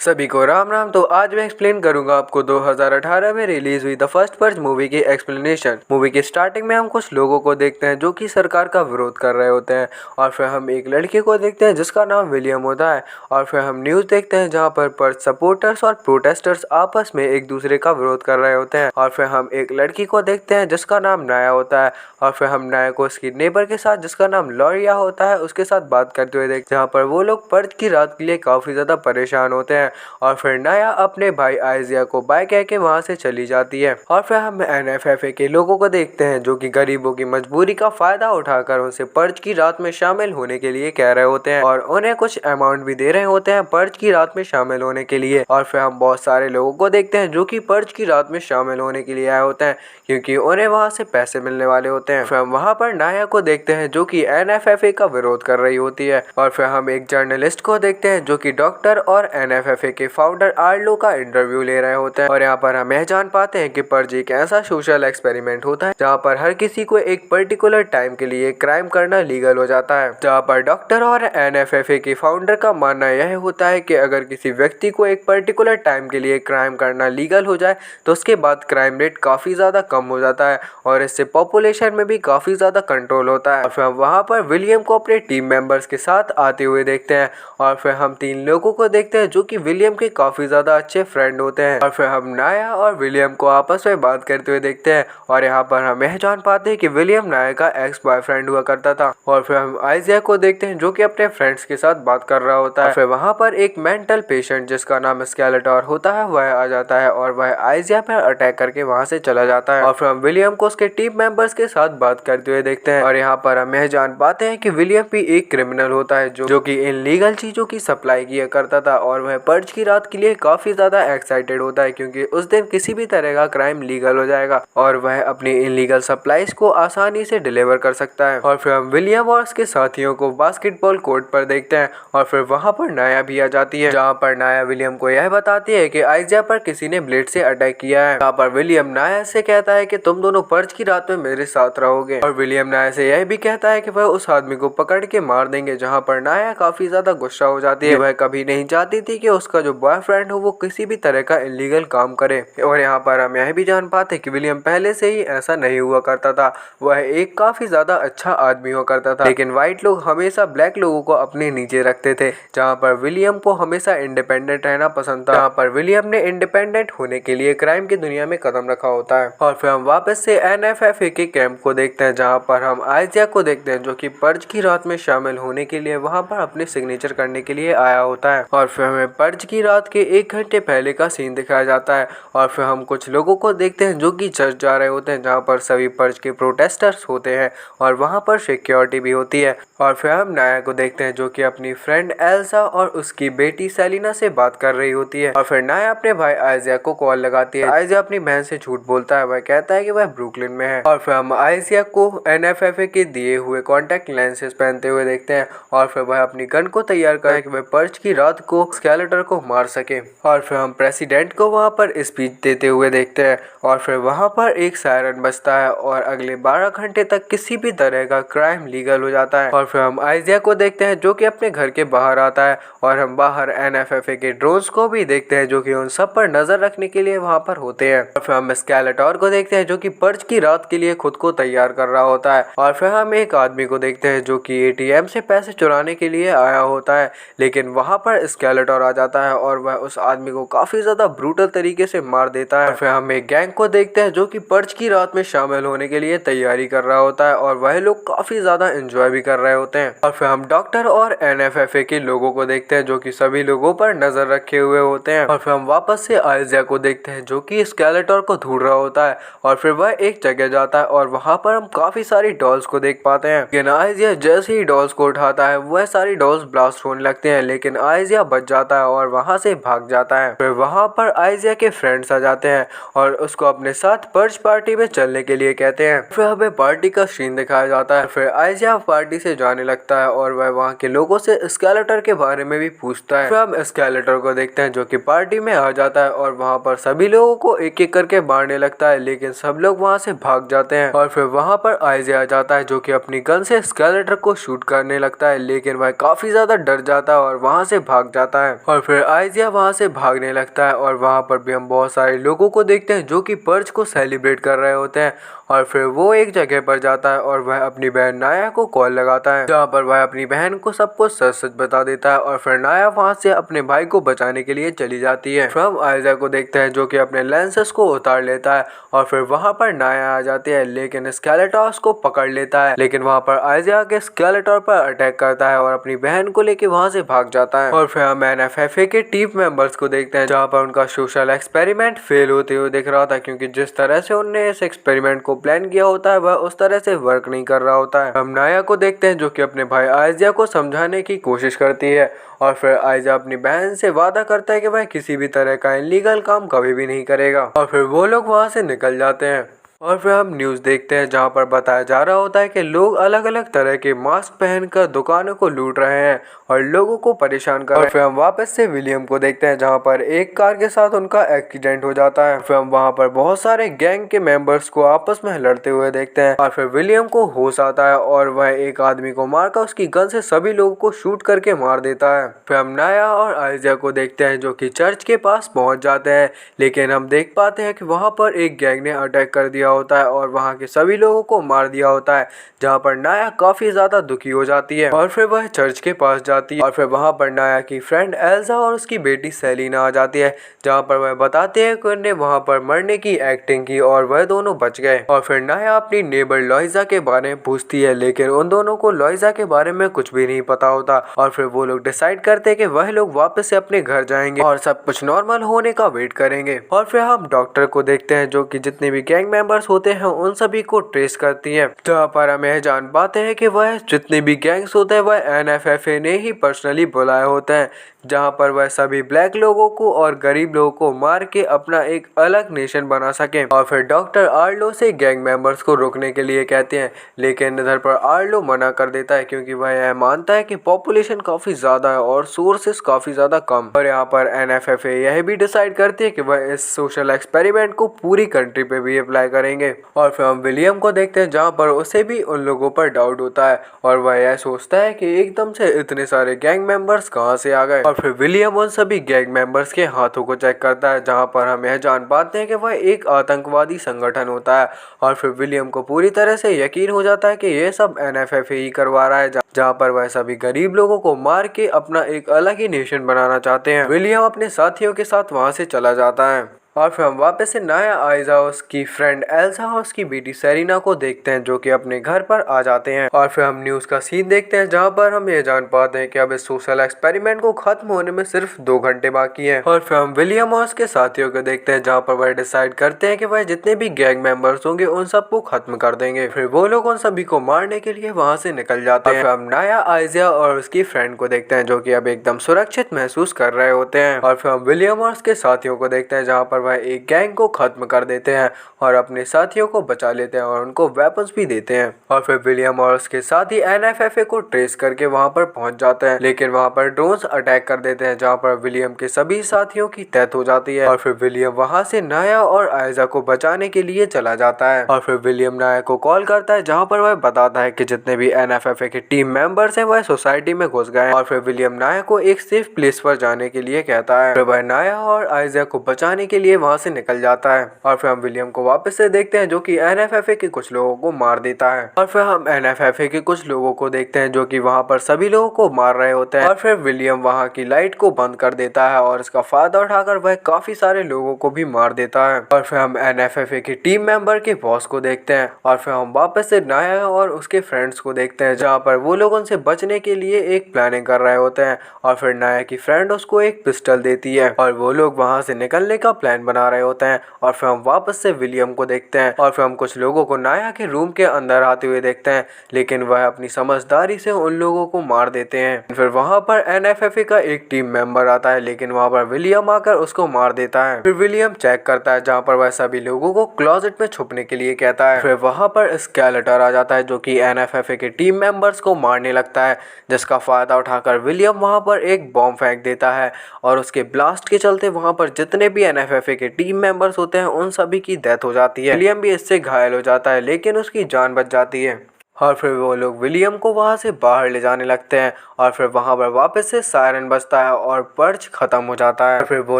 सभी को राम राम। तो आज मैं एक्सप्लेन करूंगा आपको 2018 में रिलीज हुई द फर्स्ट पर्ज मूवी की एक्सप्लेनेशन। मूवी के स्टार्टिंग में हम कुछ लोगों को देखते हैं जो कि सरकार का विरोध कर रहे होते हैं, और फिर हम एक लड़के को देखते हैं जिसका नाम विलियम होता है, और फिर हम न्यूज़ देखते हैं जहां पर पर्ज सपोर्टर्स और प्रोटेस्टर्स आपस में एक दूसरे का विरोध कर रहे होते हैं, और फिर हम एक लड़की को देखते हैं जिसका नाम नाया होता है, और फिर हम नाया को उसकी नेबर के साथ जिसका नाम लॉरिया होता है उसके साथ बात करते हुए देखते हैं, जहाँ पर वो लोग पर्ज की रात के लिए काफ़ी ज़्यादा परेशान होते हैं। और फिर नाया अपने भाई आइजिया को बाय कह के वहाँ से चली जाती है। और फिर हम एनएफएफए के लोगों को देखते हैं जो कि गरीबों की मजबूरी का फायदा उठाकर उनसे पर्ज की रात में शामिल होने के लिए कह रहे होते हैं, और उन्हें कुछ अमाउंट भी दे रहे होते हैं पर्ज की रात में शामिल होने के लिए। और फिर हम बहुत सारे लोगों को देखते हैं जो कि पर्ज की रात में शामिल होने के लिए आए होते हैं क्योंकि उन्हें वहाँ से पैसे मिलने वाले होते हैं। फिर हम वहाँ पर नाया को देखते हैं जो कि एनएफएफए का विरोध कर रही होती है। और फिर हम एक जर्नलिस्ट को देखते हैं जो कि डॉक्टर और एनएफएफए के फाउंडर आर्लो का इंटरव्यू ले रहे होते हैं, और यहाँ पर हम यह जान पाते हैं कि पर्ज एक ऐसा सोशल एक्सपेरिमेंट होता है जहाँ पर हर किसी को एक पर्टिकुलर टाइम के लिए क्राइम करना लीगल हो जाता है। जहाँ पर डॉक्टर और एनएफएफए के फाउंडर का मानना यह होता है कि अगर किसी व्यक्ति को एक पर्टिकुलर टाइम के लिए क्राइम करना लीगल हो जाए तो उसके बाद क्राइम रेट काफ़ी ज़्यादा कम हो जाता है, और इससे पॉपुलेशन में भी काफ़ी ज़्यादा कंट्रोल होता है। और फिर हम वहाँ पर विलियम को अपने टीम मेंबर्स के साथ आते हुए देखते हैं, और फिर हम 3 लोगों को देखते हैं जो कि विलियम के काफ़ी ज़्यादा अच्छे फ्रेंड होते हैं। और फिर हम नाया और विलियम को आपस में बात करते हुए देखते हैं, और यहाँ पर हम यह जान पाते हैं कि विलियम नाया का एक्स बॉयफ्रेंड हुआ करता था। और फिर हम आइजिया को देखते हैं जो कि अपने फ्रेंड्स के साथ बात कर रहा होता है। और फिर वहाँ पर एक मेंटल पेशेंट जिसका नाम स्केलेटोर होता है वह आ जाता है, और वह आइजिया पर अटैक करके वहाँ से चला जाता है। और फिर हम विलियम को उसके टीम मेंबर्स के साथ बात करते हुए देखते हैं, और यहाँ पर हम यह जान पाते हैं कि विलियम भी एक क्रिमिनल होता है जो कि इनलीगल चीज़ों की सप्लाई किया करता था, और वह पर्ज की रात के लिए काफ़ी ज़्यादा एक्साइटेड होता है क्योंकि उस दिन किसी भी तरह का क्राइम लीगल हो जाएगा और वह अपनी इनलीगल सप्लाईज को आसानी से डिलीवर कर सकता है। और फिर हम विलियम और उसके साथियों को बास्केटबॉल कोर्ट पर देखते हैं, और फिर वहाँ पर नाया भी आ जाती है, जहाँ पर नाया विलियम को यह बताती है कि आइजिया पर किसी ने ब्लेड से अटैक किया है। जहाँ पर विलियम नाया से कहता है कि तुम दोनों पर्ज की रात में मेरे साथ रहोगे, और विलियम नाया से यह भी कहता है कि वह उस आदमी को पकड़ के मार देंगे। जहाँ पर नाया काफी ज्यादा गुस्सा हो जाती है, वह कभी नहीं चाहती थी कि उसका जो बॉयफ्रेंड हो वो किसी भी तरह का इलीगल काम करे। और यहाँ पर हम यह भी जान पाते कि विलियम पहले से ही ऐसा नहीं हुआ करता था, वह एक काफी ज्यादा अच्छा आदमी हुआ करता था, लेकिन व्हाइट लोग हमेशा ब्लैक लोगों को अपने नीचे रखते थे। जहाँ पर विलियम को हमेशा इंडिपेंडेंट रहना पसंद था, जहाँ पर विलियम ने इंडिपेंडेंट होने के लिए क्राइम की दुनिया में कदम रखा होता है। और फिर हम वापस से एनएफएफए के कैंप को देखते हैं, जहाँ पर हम आइजिया को देखते हैं जो कि पर्ज की रात में शामिल होने के लिए वहाँ पर अपने सिग्नेचर करने के लिए आया होता है। और फिर हमें पर्ज की रात के 1 घंटे पहले का सीन दिखाया जाता है, और फिर हम कुछ लोगों को देखते हैं जो कि चर्च जा रहे होते हैं जहाँ पर सभी पर्ज के प्रोटेस्टर्स होते हैं, और वहाँ पर सिक्योरिटी भी होती है। और फिर हम नाया को देखते हैं जो कि अपनी फ्रेंड एल्सा और उसकी बेटी सेलिना से बात कर रही होती है। और फिर नाया अपने भाई आइजिया को कॉल लगाती है। आइजिया अपनी बहन से झूठ बोलता है, वह कहता है कि वह ब्रुकलिन में है। और फिर हम आइजिया को एनएफएफए के दिए हुए कॉन्टैक्ट लेंसेज पहनते हुए देखते हैं, और फिर वह अपनी गन को तैयार करे कि वह पर्ज की रात को स्केलेटर को मार सके। और फिर हम प्रेसिडेंट को वहाँ पर स्पीच देते हुए देखते हैं, और फिर वहाँ पर एक सायरन बजता है और अगले 12 घंटे तक किसी भी तरह का क्राइम लीगल हो जाता है। और फिर हम आइजिया को देखते हैं जो कि अपने घर के बाहर आता है, और हम बाहर एनएफएफए के ड्रोन्स को भी देखते हैं जो कि उन सब पर नजर रखने के लिए वहाँ पर होते हैं। और फिर हम स्केलेटोर को देखते हैं जो कि पर्ज की रात के लिए खुद को तैयार कर रहा होता है। और फिर हम एक आदमी को देखते हैं जो कि एटीएम से पैसे चुराने के लिए आया होता है, लेकिन वहाँ पर स्केलेटोर आ जाता है और वह उस आदमी को काफी ज्यादा ब्रूटल तरीके से मार देता है। और फिर हम एक गैंग को देखते हैं जो कि पर्ज की रात में शामिल होने के लिए तैयारी कर रहा होता है, और वह लोग काफी ज्यादा एंजॉय भी कर रहे होते हैं। और फिर हम डॉक्टर और एनएफएफए के लोगों को देखते हैं जो कि सभी लोगों पर नजर रखे हुए होते हैं। और फिर हम वापस से आइजिया को देखते हैं जो कि स्केलेटोर को ढूंढ रहा होता है, और फिर वह एक जगह जाता है और वहाँ पर हम काफी सारी डॉल्स को देख पाते हैं। लेकिन आइजिया जैसे ही डॉल्स को उठाता है वह सारी डॉल्स ब्लास्ट होने लगते हैं, लेकिन आइजिया बच जाता है और वहाँ से भाग जाता है। फिर वहाँ पर आइजिया के फ्रेंड्स आ जाते हैं और उसको अपने साथ पर्ज पार्टी में चलने के लिए कहते हैं। फिर हमें पार्टी का सीन दिखाया जाता है। फिर आइजिया पार्टी से जाने लगता है और वह वहाँ के लोगों से स्केलेटर के बारे में भी पूछता है। फिर हम स्केलेटर को देखते हैं जो कि पार्टी में आ जाता है और वहाँ पर सभी लोगों को एक एक करके मारने लगता है, लेकिन सब लोग वहाँ से भाग जाते हैं। और फिर वहाँ पर आइजिया आ जाता है जो कि अपनी गन से स्केलेटर को शूट करने लगता है, लेकिन वह काफी ज्यादा डर जाता है और वहाँ से भाग जाता है। और फिर फिर आइजिया वहाँ से भागने लगता है और वहाँ पर भी हम बहुत सारे लोगों को देखते हैं जो कि पर्च को सेलिब्रेट कर रहे होते हैं। और फिर वो एक जगह पर जाता है और वह अपनी बहन नाया को कॉल लगाता है, जहाँ पर वह अपनी बहन को सब कुछ सच सच बता देता है। और फिर नाया वहाँ से अपने भाई को बचाने के लिए चली जाती है। फिर हम आइजा को देखते हैं जो कि अपने लेंसेस को उतार लेता है और फिर वहाँ पर नाया आ जाती है, लेकिन स्केलेटॉर उसको पकड़ लेता है। लेकिन वहाँ पर आइजा के स्केलेटॉर पर अटैक करता है और अपनी बहन को लेके वहाँ से भाग जाता है। और फिर हम एनएफएफए के टीम मेंबर्स को देखते हैं जहाँ पर उनका सोशल एक्सपेरिमेंट फेल होते हुए दिख रहा था, क्योंकि जिस तरह से उनने इस एक्सपेरिमेंट को प्लान किया होता है वह उस तरह से वर्क नहीं कर रहा होता है। हम नाया को देखते हैं जो कि अपने भाई आइजा को समझाने की कोशिश करती है और फिर आइजा अपनी बहन से वादा करता है कि वह किसी भी तरह का इलीगल काम कभी भी नहीं करेगा। और फिर वो लोग वहाँ से निकल जाते हैं। और फिर हम न्यूज़ देखते हैं जहाँ पर बताया जा रहा होता है कि लोग अलग अलग तरह के मास्क पहनकर दुकानों को लूट रहे हैं और लोगों को परेशान कर रहे हैं। फिर हम वापस से विलियम को देखते हैं जहाँ पर एक कार के साथ उनका एक्सीडेंट हो जाता है। फिर हम वहाँ पर बहुत सारे गैंग के मेंबर्स को आपस में लड़ते हुए देखते हैं और फिर विलियम को होश आता है और वह एक आदमी को मारकर उसकी गन से सभी लोगों को शूट करके मार देता है। फिर हम नाया और आइजा को देखते हैं जो कि चर्च के पास पहुँच जाते हैं, लेकिन हम देख पाते हैं कि वहाँ पर एक गैंग ने अटैक कर दिया होता है और वहाँ के सभी लोगों को मार दिया होता है, जहाँ पर नाया काफी ज्यादा दुखी हो जाती है। और फिर वह चर्च के पास जाती है और फिर वहाँ पर नाया की फ्रेंड एल्सा और उसकी बेटी सेलिना आ जाती है, जहाँ पर वह बताते हैं कि उन्होंने वहाँ पर मरने की एक्टिंग की और वह दोनों बच गए। और फिर नाया अपनी नेबर लॉइजा के बारे में पूछती है, लेकिन उन दोनों को लॉइजा के बारे में कुछ भी नहीं पता होता। और फिर वो लोग डिसाइड करते हैं कि वह लोग वापस से अपने घर जाएंगे और सब कुछ नॉर्मल होने का वेट करेंगे। और फिर हम डॉक्टर को देखते हैं जो कि जितने भी गैंग मेंबर्स होते हैं उन सभी को ट्रेस करती है, जहाँ पर हम यह जान पाते हैं कि वह जितने भी गैंग्स होते हैं वह एनएफएफए ने ही पर्सनली बुलाए होते हैं, जहाँ पर वह सभी ब्लैक लोगों को और गरीब लोगों को मार के अपना एक अलग नेशन बना सके। और फिर डॉक्टर आर्लो से गैंग मेंबर्स को रोकने के लिए कहते हैं, लेकिन इधर पर आर्लो मना कर देता है क्योंकि वह यह मानता है कि पॉपुलेशन काफी ज्यादा है और सोर्सेस काफी ज्यादा कम। और यहाँ पर एनएफएफए यह भी डिसाइड करती है कि वह इस सोशल एक्सपेरिमेंट को पूरी कंट्री पे भी अप्लाई करेंगे। और फिर हम विलियम को देखते हैं जहाँ पर उसे भी उन लोगों पर डाउट होता है और वह यह सोचता है कि एकदम से इतने सारे गैंग मेंबर्स कहाँ से आ गए। और फिर विलियम उन सभी गैंग मेंबर्स के हाथों को चेक करता है, जहाँ पर हम यह जान पाते हैं कि वह एक आतंकवादी संगठन होता है। और फिर विलियम को पूरी तरह से यकीन हो जाता है कि ये सब एनएफएफए ही करवा रहा है, जहाँ पर वह सभी गरीब लोगों को मार के अपना एक अलग ही नेशन बनाना चाहते हैं। विलियम अपने साथियों के साथ वहाँ से चला जाता है। और फिर हम वापस से नाया, आइजा, उसकी फ्रेंड एल्सा और उसकी बेटी सेरिना को देखते हैं जो कि अपने घर पर आ जाते हैं। और फिर हम न्यूज़ का सीन देखते हैं जहां पर हम ये जान पाते हैं कि अब इस सोशल एक्सपेरिमेंट को खत्म होने में सिर्फ 2 घंटे बाकी हैं। और फिर हम विलियम और उसके साथियों को देखते हैं जहां पर वह डिसाइड करते हैं कि वह जितने भी गैंग मेंबर्स होंगे उन सबको खत्म कर देंगे। फिर वो लोग उन सभी को मारने के लिए वहाँ से निकल जाते हैं। हम नाया, आइजा और उसकी फ्रेंड को देखते हैं जो कि अब एकदम सुरक्षित महसूस कर रहे होते हैं। और फिर हम विलियम और उसके साथियों को देखते हैं जहाँ पर वह एक गैंग को खत्म कर देते हैं और अपने साथियों को बचा लेते हैं और उनको वेपन्स भी देते हैं। और फिर विलियम और उसके साथी एनएफएफए को ट्रेस करके वहां पर पहुंच जाते हैं, लेकिन वहां पर ड्रोन्स अटैक कर देते हैं जहां पर विलियम के सभी साथियों की डेथ हो जाती है। और फिर विलियम वहां से नाया और आइजा को बचाने के लिए चला जाता है। और फिर विलियम नाया को कॉल करता है जहाँ पर वह बताता है कि जितने भी एनएफएफए के टीम मेंबर्स हैं वह सोसाइटी में घुस गए। और फिर विलियम नाया को एक सेफ प्लेस पर जाने के लिए कहता है। फिर वह नाया और आइजा को बचाने के लिए वहां से निकल जाता है। और फिर हम विलियम को वापस से देखते हैं जो कि एनएफएफए के कुछ लोगों को मार देता है। और फिर हम एनएफएफए के कुछ लोगों को देखते हैं जो कि वहां पर सभी लोगों को मार रहे होते हैं। और फिर विलियम वहां की लाइट को बंद कर देता है और इसका फायदा उठाकर वह काफी सारे लोगों को भी मार देता है। और फिर हम एनएफएफए के टीम मेंबर के बॉस को देखते हैं। और फिर हम वापस से नाया और उसके फ्रेंड्स को देखते हैं जहाँ पर वो लोग उनसे बचने के लिए एक प्लानिंग कर रहे होते हैं। और फिर नाया की फ्रेंड उसको एक पिस्टल देती है और वो लोग वहां से निकलने का प्लान बना रहे होते हैं। और फिर हम वापस से विलियम को देखते हैं और फिर हम कुछ लोगों को नाया के रूम के अंदर आते हुए देखते हैं, लेकिन वह अपनी समझदारी से उन लोगों को मार देते हैं। फिर वहां पर एनएफएफए का एक टीम मेंबर आता है, लेकिन वहां पर विलियम आकर उसको मार देता है। फिर विलियम चेक करता है जहां पर वह सभी लोगों को क्लोजेट में छुपने के लिए कहता है। फिर वहां पर स्केलेटर आ जाता है जो कि एनएफएफए के टीम मेंबर्स को मारने लगता है, जिसका फायदा उठाकर विलियम वहां पर एक बॉम्ब फेंक देता है और उसके ब्लास्ट के चलते वहां पर जितने भी एनएफएफए के टीम मेंबर्स होते हैं उन सभी की डेथ हो जाती है। विलियम भी इससे घायल हो जाता है, लेकिन उसकी जान बच जाती है। और फिर वो लोग विलियम को वहाँ से बाहर ले जाने लगते हैं और फिर वहाँ पर वापस से सायरन बजता है और पर्च खत्म हो जाता है। फिर वो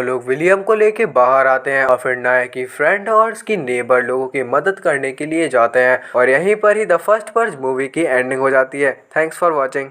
लोग विलियम को लेके बाहर आते हैं और फिर नायक की फ्रेंड और उसकी नेबर लोगों की मदद करने के लिए जाते हैं और यहीं पर ही द फर्स्ट पर्च मूवी की एंडिंग हो जाती है। Thanks for watching.